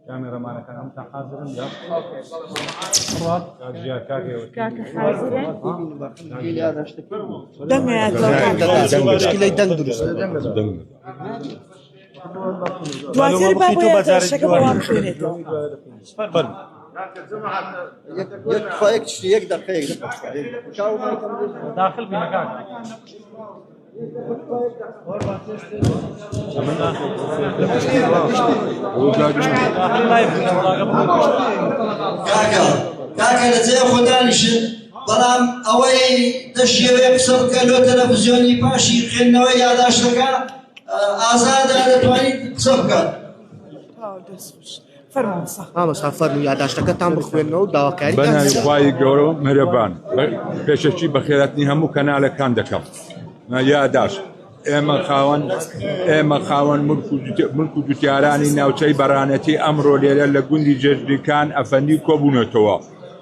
كاميرا كان أمتى حاضرين يا كاكي حاضرين دم يا مشكلة دم درست دواتر بابا يا داشتك بوام خيرته يك تشتي يقدر يقدر داخل بمكان كاكا لزي خدانشن بەڵام ئەوەی دەشێوێ قسە بکە لۆ تەلەڤیزیۆنی پاشی خوێندنەوەی یاداشتەکە ئازادە دەتوانیت قسە بکات. مامۆستا فەرموو یاداشتەکەتان بخوێنەوە و داواکاری بەناوی خوای گەورە و مهرەبان پێشەکی بە خێراتنی هەموو کەنالەکان دەکەم. یاداشت ئێمە خاوەن ملک و جوتیارانی ناوچەی بەڕانەتی ئەمڕۆ لێرە لە گوندی جێژنیکان ئەفەندی کۆبوونەتەوە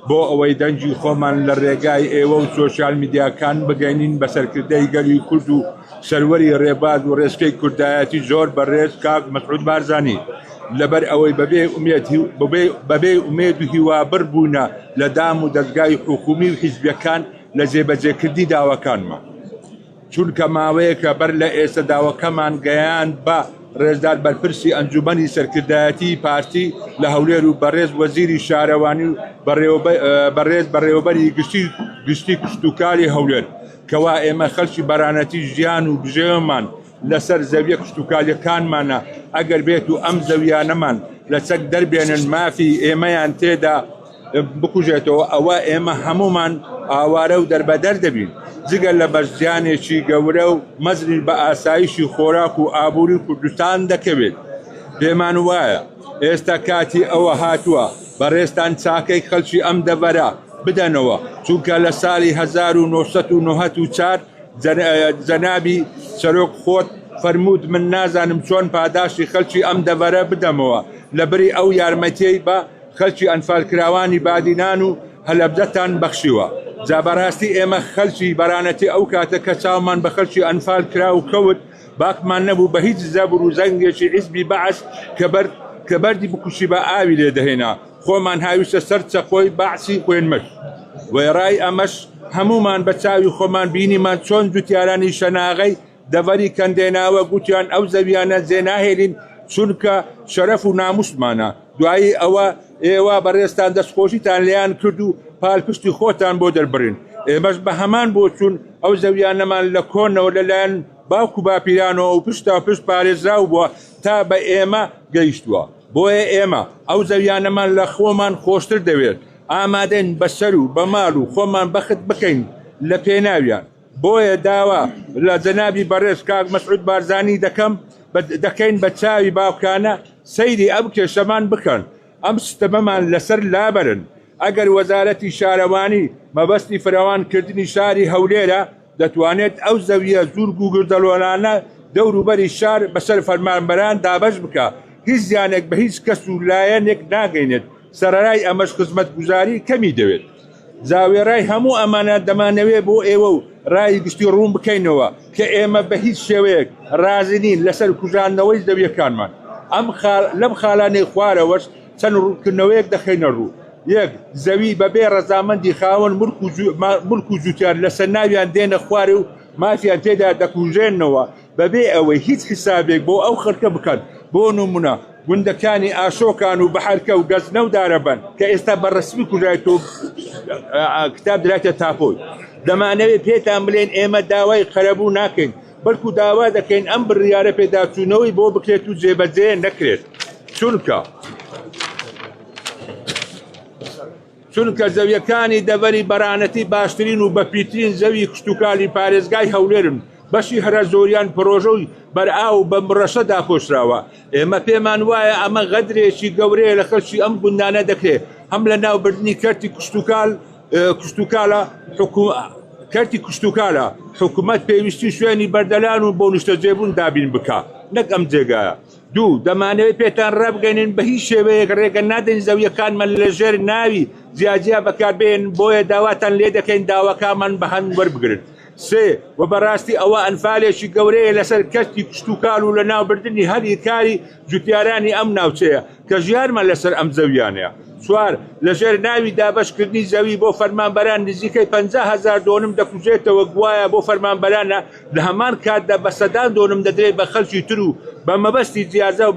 بۆ ئەوەی دەنجی خۆمان لە ڕێگای ئێوە و سۆشیال میدیاکان بگەینین بە سەرکردەی گەلی کورد و سەروەری ڕێباز و ڕێسکەی کوردایەتی زۆر بەڕێز کاک مەسعود بارزانی لەبەر ئەوەی بەبێ ئومێد و هیوابڕ بوونە لە دام و دەستگای حکومی و حیزبیەکان لە جێبەجێکردنی داواکانمان. چونکە ماوەیەکە بەر لە ئێستا داواکەمان گەیاند بە ڕێزدار بەرپرسی ئەنجومەنی سەرکردایەتی پارتی لە هەولێر و بەڕێز وەزیری شارەوانی و بەڕێز بەڕێوەبەری گشتی کشتتوکاری هەولێر کەوا ئێمە خەڵکی بەرانەتی ژیان و بژێوەمان لەسەر زەویە کشتتوکالیەکانمانە ئەگەر بێت و ئەم زەویانەمان لە چەک دەربێنن مافی ئێمەیان تێدا بکوژێتەوە ئەوە ئێمە هەمومان ئاوارە و دەربەدەر دەبین جگەل لە بەرزیانێکی گەورە و مەزری بە ئاسایشی خۆراک و ئابووری کوردستان دەکەوێت. پێمان وایە ئێستا کاتی ئەوە هاتووە بەڕێستان چاکەی خەڵکی ئەم دەڤەرە بدەنەوە چونکە لە ساڵی 1994 جەنابی سەرۆک خۆت فەرموود من نازانم چۆن پاداشی خەڵکی ئەم دەڤەرە بدەمەوە لەبەری ئەو یارمەتیەی بە خەڵکی ئەنفالکراوانی بادینان و هەلەبجەتان بەخشیوە. جا بەڕاستی ئێمە خەڵکی بەرانەتی ئەو کاتە کە چاومان بە خەڵکی ئەنفال کرا و کەوت باکمان نەبوو بە هیچ زەبر و زەنگێکی حیزبی بەعەس کە بەردی بکوشی بە ئاوی لێ دەهێنا خۆمان هاویستە سەر چەخۆی بەعسی خوێنمەش وێڕای ئەمەش هەمومان بە چاوی خۆمان بینیمان چۆن جوتیارانی شەناغەی دەڤەری کەندێناوە گوتیان ئەو زەویانە جێناهێنین چونکە شەرەف و ناموسمانە دوایی ئەوە ئێوە بەڕێستان دەستخۆشیتان لیان کرد و پاڵپشتی خۆتان بۆ دەربڕین ئێمەش بە هەمان بۆ چوون ئەو زەویانەمان لە کۆنەوە لەلایەن باوکو باپیرانەوە و پشتا پشت پارێزراو بووە تا بە ئێمە گەیشتووە بۆیە ئێمە ئەو زەویانەمان لە خۆمان خۆشتر دەوێت ئامادەین بەسەر و بە ماڵ و خۆمان بەخت بکەین لە پێناویان بۆیە داوا لە جەنابی بەڕێز کاک مەسعود بارزانی دەکەین بە چاوی باوکانە سەیری ئەم کێشەمان بکەن ئەم سیستەمەمان لەسەر لابەرن ئەگەر وەزارەتی شارەوانی مەبەستی فراوانکردنی شاری هەولێرە دەتوانێت ئەو زەویە زورگ و گردەلۆنانە دەوروبەری شار بەسەر فەرمانبەران دابەش بکە هیچ زیانێک بە هیچ کەس و لایەنێک ناگەینێت سەرەرای ئەمەش خزمەتگوزاری کەمی دەوێت زاوێڕای هەموو ئەمانە دەمانەوێت بۆ ئێوە و ڕای گشتی ڕوون بکەینەوە کە ئێمە بە هیچ شێوەیەک ڕازی نین لەسەر کوژاندنەوەی زەویەکانمان لەم خاڵانەی خوارەوەش چەند ڕوونکردنەوەیەک دەخینە ڕوو یەک زەوی بەبێ ڕەزامەندی خاوەن ملک و جوتیار لەسەر ناویان دێنە خوارێ و مافیان تێدا دەکوژێنەوە بەبێ ئەوەی هیچ حسابێک بۆ ئەو خەڵکە بکەن بۆ نمونە گوندەکانی ئاشۆکان و بەحرکە و گەزنە و دارەبەن کە ئێستا بەڕسمی کوژایەوە کتاب دراتە تاپۆی دەمانەوێت پێتان بڵێن ئێمە داوای قەرەبوو ناکەین بەڵکو داوا دەکەین ئەم بڕیارە پێداچوونەوەی بۆ بکرێت و جێبەجێ نەکرێت چونکە زەویەکانی دەڤەری بەرانەتی باشترین و بەپیترین زەوی کشتتوکالی پارێزگای هەولێرن بەشی هەرە زۆریان پرۆژەی بەرئاو بە مڕەشە داپۆشراوە ئێمە پێمان وایە ئەمە غەدرێکی گەورەیە لە خەڵکی ئەم گوندانە دەکرێت هەم لە ناوبردننی کەرتی کشتتوکالە حکوومەت پێویستی شوێنی بەردەلان و بۆ نیشتەجێبوون دابین بکە نەک ئەم جێگایە دوو دەمانەوێت پێتان ڕابگەینن بە هیچ شێوەیەک ڕێگە نادەین زەویەکانمان لەژێر ناوی جیاجیا بەکاربێن بۆیە داواتان لێ دەکەین داواکانمان بە هەند وەربگرن سێ و بەڕاستی ئەوە ئەنفالێکی گەورەیە لەسەر کەستی کشتتوکال و لە ناوبردننی هەری کاری جوتیارانی ئەم ناوچەیە کە ژیارمان لەسەر ئەم زەویانەیە. چوار لەژێر ناوی دابشکردنی زەوی بۆ فەرمانبەران نزیکەی 50,000 دۆنم دەکوژێتەوە گوایە بۆ فەرمانبەرانە لە هەمان کاتدا بە سەدان دۆنم دەدرێت بە خەڵکی تر و بە مەبەستی جیازە و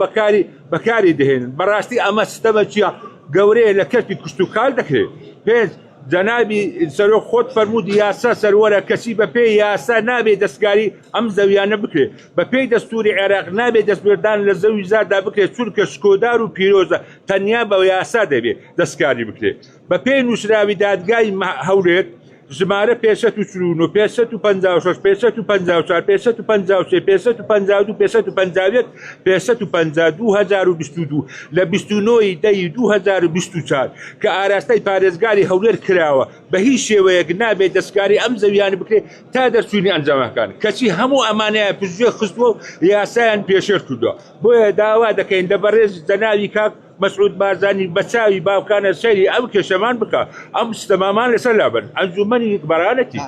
بەکاری دەهێنن. بەڕاستی ئەمە سیستەمە چیە گەورەیە لە کەستی کشتتوکال دەکرێت. پێنج جەنابی سەرۆک خۆت فەرموودی یاسا سەروەرە کەسی بە پێی یاسا نابێت دەستکاری ئەم زەویانە بکرێت بە پێی دەستوری عێراق نابێت دەستبێردان لە زەوی زادا بکرێت چونکە شکۆدار و پیرۆزە تەنیا بە یاسا دەبێت دەستکاری بکرێت بە پێی نووسراوی دادگای هەولێر ژمارە 549 556 554 553 552 551 552 لە 29 دەی 2024 کە ئاراستەی پارێزگاری هەولێر کراوە بە هیچ شێوەیەک نابێت دەستکاری ئەم زەویانە بکرێت تا دەرچوونی ئەنجامەکان کەچی هەموو ئەمانەیە پشتگوێ خستووە و یاسایان پێشێر کردووە. بۆیە داوا دەکەین لە بەڕێز جەناوی کاک مەسعود بارزانی بەچاوی باوکانە سەیری ئەم کێشەمان بکە ئەم سیستەمامان لەسەر لابن ئەنجومەنی بەرانەتی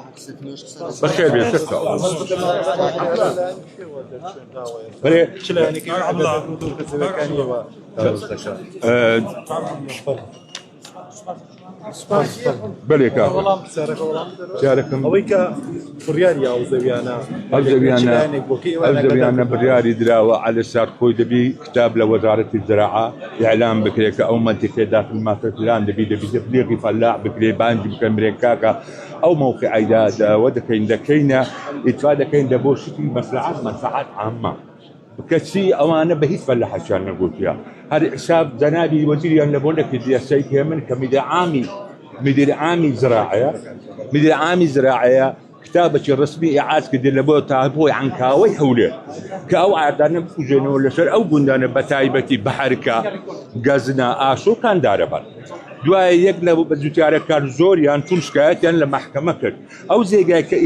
بەخێر بێت. بەڵێ کارێکم ئەوەی کە بڕیاری ئەو زەویانە بڕیاری دراوە على سار خۆی دەبی کتاب لە وەزارەتی زراعە ئیعلام بکرێت کە ئەو منتیقەی داخل ماسەران دەبی تەبلیغی فەلاح بکرێ بانگی بکەن مرێکاکە ئەو موقعیدا داوا دەکەینە ئیتفا دەکەین لە بۆ شتی مەسلحەت عامە کەچی ئەوانە بە هیچ فەلاحەتیان نەگوتیە هەر حساب جەنابی وەزیریان لە بۆ نەکردی سەی من کە مدیر عامی زراعەیە کتابێکی ڕسمی ئیعاز کردی لە بۆ تابۆی عنکاوەی هەولێر کە ئەو ئاردانە بکوژێنەوە لەسەر ئەو گوندانە بە تایبەتی بەحرکە گەزنە ئاشۆکان دارەبەن. دوایە یەک لە جوتیارەکان زۆریان چون شکایەتیان لە محکەمە کرد ئەو جێگای کە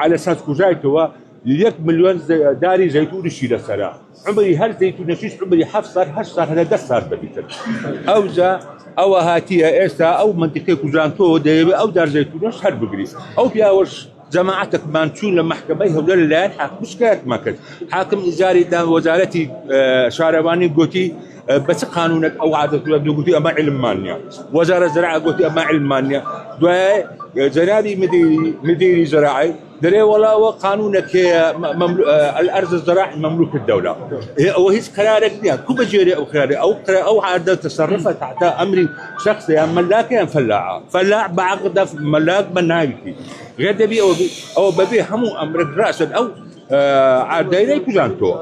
على ساس کوژایتەوە 1 ملیۆن داری زەیتونیشی لەسەرا عمری هەر زەیتونەشیش عمری 7 سال 8 سال هەر 10 سال دەبیتن ئەوجا ئەوە هاتیە ئێستا ئەو منتیقەی کوژانتۆ دەیەوێت ئەو دار زەیتونەش هەر بگری ئەو پیاوەش جەماعەتێکمان چوون لە محکەمەی هەولێر لەلایەن حاکم شکایەتمان کرد حاکم ئیجاری وەزارەتی شارەوانی گوتی بس قانونك او عادة دوغوتي اما علمانيا وزارة الزراعة قوتي اما علمانيا دواء جنابي مديري زراعي دري ولا وقانونك الارض الزراعي مملوك الدولة وهيش قرارك ديا كوبا جيري او قراري او عادة تصرفها تحت امر شخص يا ملاك يا فلاع بعقد ملاك منايتي غير دبي او ببي همو امرك راسا او عادة كجانتو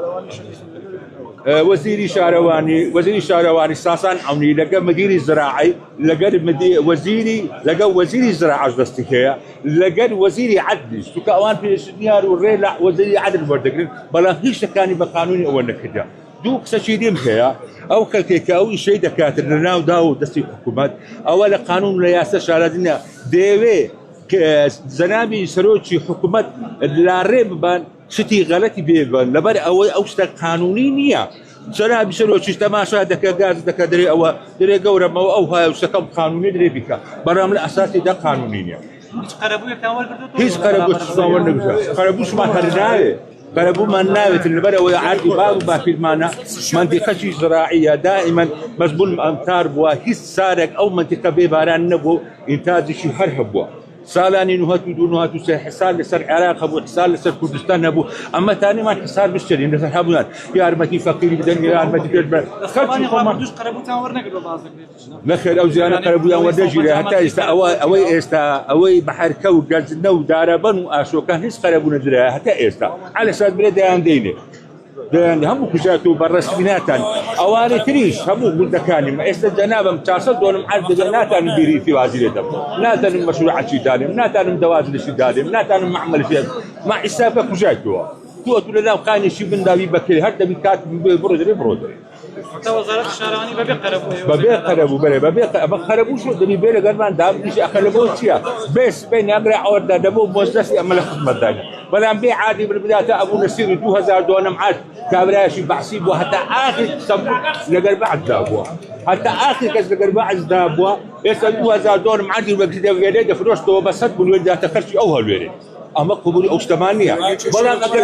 وزيري شارواني ساسان عوني لقى مديري زراعي لقى وزيري زراعة جدستكيا لقى وزيري عدل سوكا اوان في الشنيار والريلع وزيري عدل بردقرين بلا هيش كاني بقانوني او نكدا دوك سشيدين كيا او كالكيكا او شيء دكاتر لناو داو دستي حكومات اولا قانون رياسة شارادنا ديوي زنابي سروتشي حكومات لا ريبان شتي غلطي بيبان لبر او شتا قانوني نيا سنا بيسلوش تماشا دكا غاز دكا دري او دري غورا ما او هاي وسكم قانوني دري بك برام الاساسي ده قانوني نيا هيش قربوش ما خرجناه قربو ما ناوت اللي بدأوا يعدي باب في المانا منطقة زراعية دائما مزبول امتار بوا هيش سارق او منطقة بيباران نبو انتاج شي هرهبوا سالاني نهاتو حصار لسر العراق ابو حصار لسر كردستان ابو اما ثاني ما حصار بالشري لسر هابونات يا ارمتي فقير بدن يا ارمتي كلمه خلصي ما بدوش قربوتان ورنقلوا بازك نخيل او زيانه قربويا ودجي حتى اوي بحر كو غزنو داربن واشوكان هيس قربونا درا حتى استا على ساد بلدان ديني دين هم كجاتو بالرسميناتن اواني تريش هم بلدكاني ما است جنابه متصل دول معد ناتن بيري في وزير دم ناتن مشروع شي دالم ناتن دوازل شي دالم ناتن معمل شي ما حسابك كجاتو تو تقول لا قاني شي بن دابي بكري هدا بكاتب برودري وزارة الشارعاني بقربوا شو دني بيرة قربان دام ليش أخلبوا شيء بس بين أمر عورد دمو موزسي أمل خدمة داني ولا أم بيع عادي بالبداية أبو نسير 2000 دون معاد كابراش بحسيب وحتى آخر سبب لقرب بعد دابوا حتى آخر كذا لقرب بعد دابوا يسأل 2000 دون معاد وبكذا ويريد فروش تو بس هتقول ولد تخرج أول ويريد ئەمە قبولی ئەو شتەمان نییە بەڵام ئەگەر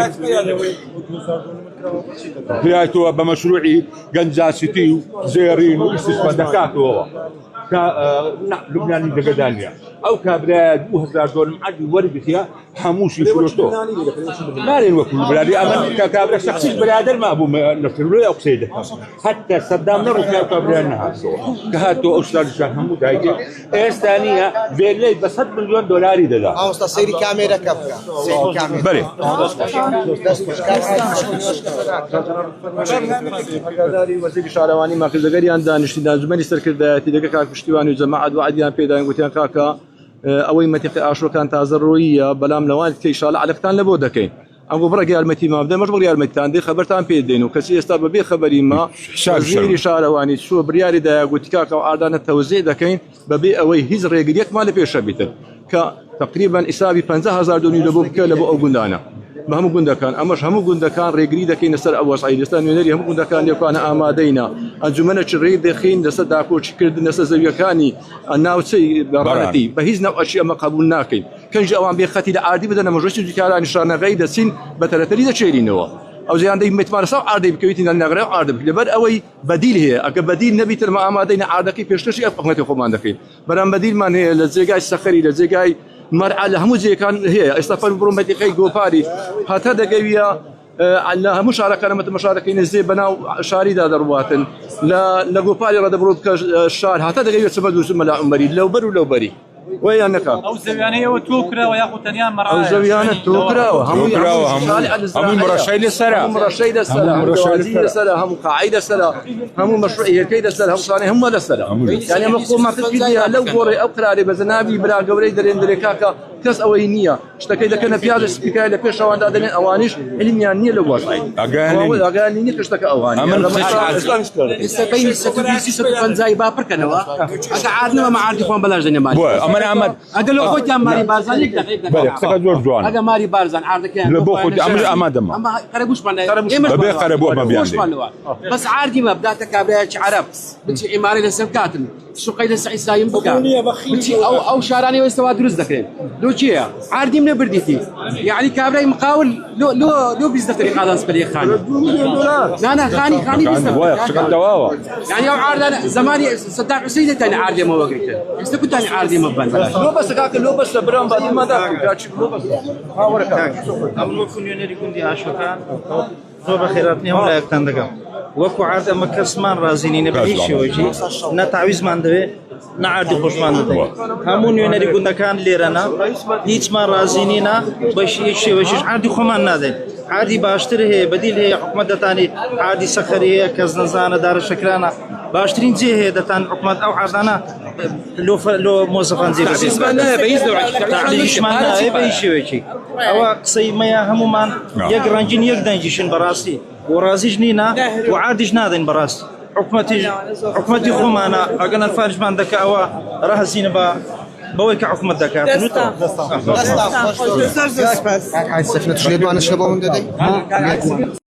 پێایەوە بە مەشروعی گەنجاسیتی و زێڕین و ئیسیسمە دەکاتەوە کە لوبنانی دەگەدانە ئەو کابرایە 2000 دۆلار عەدی وەربخە هەمووشی فرۆشتەوە نارێن وەکو برادی ئەمە کابرا شخصی برادر مابوو نەفرلۆی ئەو قسەی دەکات حتى سەدام نەڕووکە کابرایان نەهاتەوە کە هاتەوە ئەو شتانیشان هەموو دایکێ ئێستا نییە بێلەی بە 100 ملیۆن دۆلاری دەدا ئەوستا سەیری کامێرەکە بکە بەێ ئاگاداری وەزیری شارەوانی ماکردەگەریان دانیشتی دانجمەنی سەرکردایەتی دەکە کاک پشتیوانی و جەماعەت وعدیان پێداین گوتیان کاکە ئەوەی مەتیقی ئاشۆکان تازە ڕۆییە بەلام لەوان کە ئیشاڵە عەلەقتان لەبۆ دەکەین ئەم بۆ بڕێک یارمەتی ما بدەین مەش بڕ یارمەتیتان دێ خەبەرتان پێ دێن و کەسی ئێستا بەبێ خەبەری ما وەزیری شارەوانی چووە بڕیاری دایە گوتی کاکە ئەو ئاردانە تەوزیع دەکەین بەبێ ئەوەی هیچ ڕێگریەکمان لە پێشە بیتن کە تقریبا ئیسابی 50,000 دۆنی لەبۆ بکە لە بۆ ئەو گوندانە بە هەموو گوندەکان ئەمەش هەموو گوندەکان ڕێگری دەکەین لەسەر ئەو وەسعی لەستا نوێنەری هەموو گوندەکان لێکوانە ئامادەینە ئەنجومەنە چ ڕێ دەخین لەسەر داکۆچیکردن لەسەر زەویەکانی ناوچەی بەڕەتی بە هیچ نەوعەشی ئەمە قبول ناکەین کەنج ئەوان بێخەتی لە ئاردی بدەنە مەژۆشی جوتیارانی شانەغەی دەچین بە تەرەتەری دەچێرینەوە ئەو زیاندەی متمارەسا ئاردەی بکەویتی نەغرە ئاردە بکە لەبەر ئەوەی بەدیل هەیە ئەگە بەدیل نەبیتر مە ئامادەینە ئاردەکەی پێشکەشی ئەفقەتی خۆمان دەکەین بەرام بەدیلمان هەیە لە جێگای سەخەری لە جێگای مرعى لهمو زي كان هي استفاد برومتي قي جوباري حتى دقيقة على همو شارك أنا مشاركين زي بناو شاري دا درواتن لا جوباري رد برود كشار حتى دقيقة سبب وسم لا عمري لو بري ويا نكا أو زويانية وتوكرا وياخد تنيان مرعى أو زويانة توكرا وهم مرشي للسلا هم مرشي للسلا هم توازي للسلا هم قاعدة للسلا هم مشروعية كيد للسلا هم صانع هم للسلا يعني مفهوم ما تفيدها لو قري أو قراري بزنابي بلا قوري درين دريكاكا كاس أوينية اشتكي إذا كان بياض سبيكاي لبيش وان دادين أوانيش علميانية لو واصعين أغاني كشتكي أواني بين السكوبيسي سكوبان زي بابر كانوا أقعدنا ما عارف فين بلاش دنيا مالي أنا أحمد أقول له خوتي ماري بارزان يقدر بله سكت جورج جوان أقول ماري بارزان عارضك يعني لبو خوتي أحمد أما قربوش مالنا ببيع قربوه ما بيعندي بس عارضي ما بدأت كابرياتش عرب بتشي إماري لسبكاتن شو قيد السعيد سايم بكا بتشي أو شاراني ويستوى دروز ذكرين لو شيء عارضي من برديتي يعني كابري مقاول لو بيزدفر قادان سبلي خاني لا خاني بيزدفر يعني أو عارض زماني صدق حسين تاني عارضي ما وقيته استكنت تاني عارضي ما بان لو بس كاك لو بس برام بعد ما داك لو بس أول وكن يونيري كندي عاشوكان تو بخيراتني هم لا يكتندقوا وكو عاد أما كسمان رازينين بهيش وجي نتعويز من دبي نعادي خوش من دبي همون يونيري كندا كان ليرنا هيج ما رازينينا بشي وجيش عادي خمان نادين عادي باشتر هي بديل هي حكومة دتاني عادي سخرية كزنزانة دار شكرانا باشترين زي هي دتان حكومة أو عادنا لو موظفان زي بس اسمعنا تعليش معنا بيشي وجي أو قصي ما يهمومان يقرنجين يقدنجيشن براسي ورازي جنينا وعادي جنادين براسي حكومتي خمانا أقنا الفارج من ذكاء أو رهزين بويك حكومة ذكاء هاي السفينة تشيلوا أنا شباب من ددي